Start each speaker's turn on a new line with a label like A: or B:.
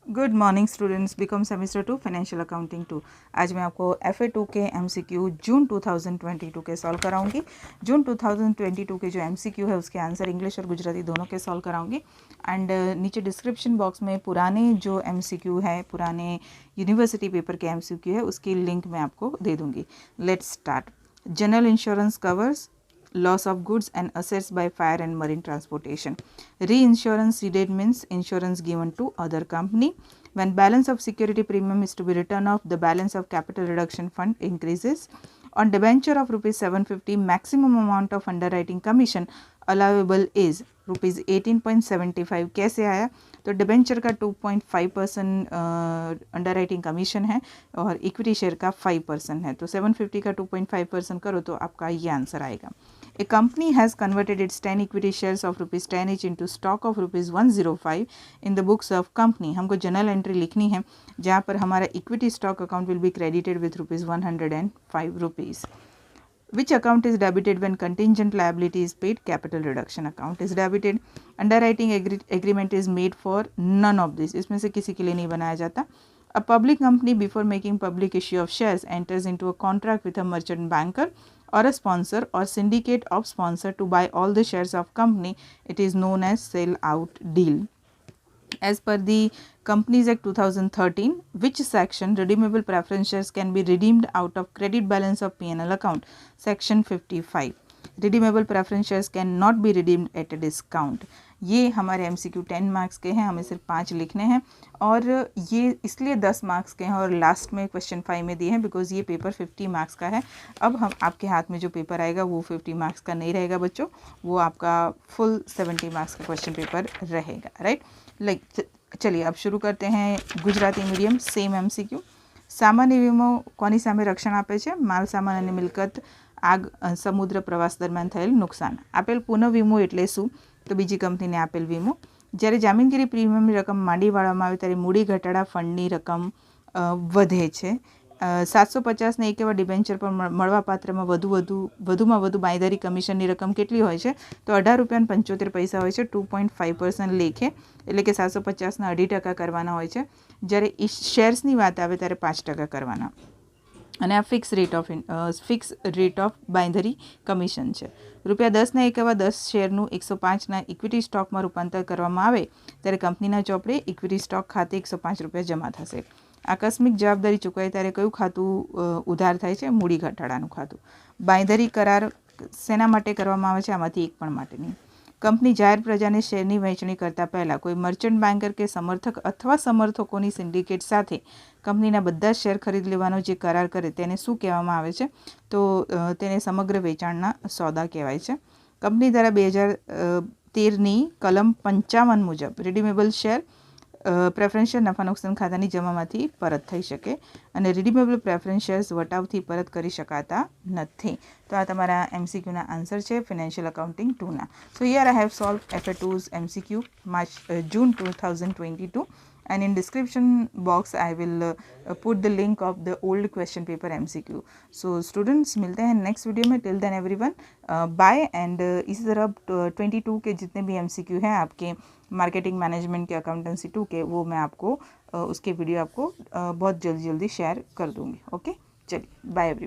A: Good morning students, BCom semester 2 financial accounting 2। आज मैं आपको FA2 के MCQ जून 2022 के सॉल्व कराऊंगी। जून 2022 के जो MCQ है उसके आंसर इंग्लिश और गुजराती दोनों के सॉल्व कराऊंगी। एंड नीचे डिस्क्रिप्शन बॉक्स में पुराने जो MCQ है, पुराने यूनिवर्सिटी पेपर के MCQ है, उसकी लिंक मैं आपको दे दूँगी। Let's start. General insurance covers loss of goods and assets by fire and marine transportation. Reinsurance ceded means insurance given to other company. When balance of security premium is to be written off, the balance of capital reduction fund increases. On debenture of rupees 750, maximum amount of underwriting commission allowable is rupees 18.75। कैसे आया? तो debenture का 2.5% underwriting commission है और equity share का 5% है। तो 750 का 2.5% करो तो आपका ये आंसर आएगा। A company has converted its 10 equity shares of rupees 10 each into stock of rupees 105 in the books of company। हमको जनरल एंट्री लिखनी है जहाँ पर हमारा equity stock account will be credited with rupees 105 rupees. Which account is debited when contingent liability is paid? Capital reduction account is debited. Underwriting agreement is made for none of this। इसमें से किसी के लिए नहीं बनाया जाता। A public company before making public issue of shares enters into a contract with a merchant banker or a sponsor or syndicate of sponsor to buy all the shares of company. It is known as sell out deal. As per the Companies Act 2013, which section redeemable preference shares can be redeemed out of credit balance of P&L account? Section 55. Redeemable preference shares cannot be redeemed at a discount। ये हमारे MCQ 10 marks के हैं, हमें सिर्फ 5 लिखने हैं और ये इसलिए 10 मार्क्स के हैं और लास्ट में क्वेश्चन 5 में दिए हैं बिकॉज ये पेपर 50 मार्क्स का है। अब हम आपके हाथ में जो पेपर आएगा वो 50 मार्क्स का नहीं रहेगा बच्चों, वो आपका फुल 70 मार्क्स का क्वेश्चन पेपर रहेगा, राइट। चलिए अब शुरू करते हैं। Gujarati medium same MCQ। સામાન્ય વીમો કોની સામે રક્ષણ આપે છે? માલ સામાન અને મિલકત, આગ, સમુદ્ર પ્રવાસ દરમિયાન થયેલ નુકસાન। આપેલ પુનઃ વીમો એટલે શું? તો બીજી કંપનીને આપેલ વીમો। જ્યારે જામીનગીરી પ્રીમિયમની રકમ માંડી વાળવામાં આવે ત્યારે મૂડી ઘટાડા ફંડની રકમ વધે છે। 750 ને 1 એવા ડિબેન્ચર પર મળવાપાત્રમાં વધુમાં વધુ બાંયધરી કમિશનની રકમ કેટલી હોય છે? તો 18.75 હોય છે। 2.5% લેખે એટલે કે 750ના 2.5% કરવાના હોય છે। જ્યારે શેર્સની વાત આવે ત્યારે 5% કરવાના અને આ ફિક્સ રેટ ઓફ બાંયધરી કમિશન છે। ₹10 ના 1 એવા 10 શેરનું 105ના ઇક્વિટી સ્ટોકમાં રૂપાંતર કરવામાં આવે ત્યારે કંપનીના ચોપડે ઇક્વિટી સ્ટોક ખાતે ₹105 જમા થશે। આકસ્મિક જવાબદારી ચૂકવાય ત્યારે કયું ખાતું ઉધાર થાય છે? મૂડી ઘટાડાનું ખાતું। બાંયધરી કરાર શેના માટે કરવામાં આવે છે? આમાંથી એક પણ માટે નહીં। કંપની જાહેર પ્રજાને શેરની વહેંચણી કરતા પહેલાં કોઈ મર્ચન્ટ બેન્કર કે સમર્થક અથવા સમર્થકોની સિન્ડિકેટ સાથે કંપનીના બધા શેર ખરીદ લેવાનો જે કરાર કરે તેને શું કહેવામાં આવે છે? તો તેને સમગ્ર વેચાણના સોદા કહેવાય છે। કંપની દ્વારા 2013ની કલમ 55 મુજબ રિડીમેબલ શેર પ્રેફરન્સ શેર નફા નુકસાન ખાતાની જમામાંથી પરત થઈ શકે અને રિડીમેબલ પ્રેફરન્સ શેર્સ વટાવથી પરત કરી શકાતા નથી। તો આ તમારા MCQના આન્સર છે ફિનાન્શિયલ અકાઉન્ટિંગ 2ના। So here I have solve FA2's MCQ June 2022 and in description box I will put the link of the old question paper MCQ। so students मिलते हैं नेक्स्ट वीडियो में। Till then everyone bye. And इसी तरह 22 के जितने भी MCQ हैं आपके मार्केटिंग मैनेजमेंट के, अकाउंटेंसी 2 के, वो मैं आपको उसके वीडियो आपको बहुत जल्दी शेयर कर दूँगी। ओके, चलिए बाय एवरीवन।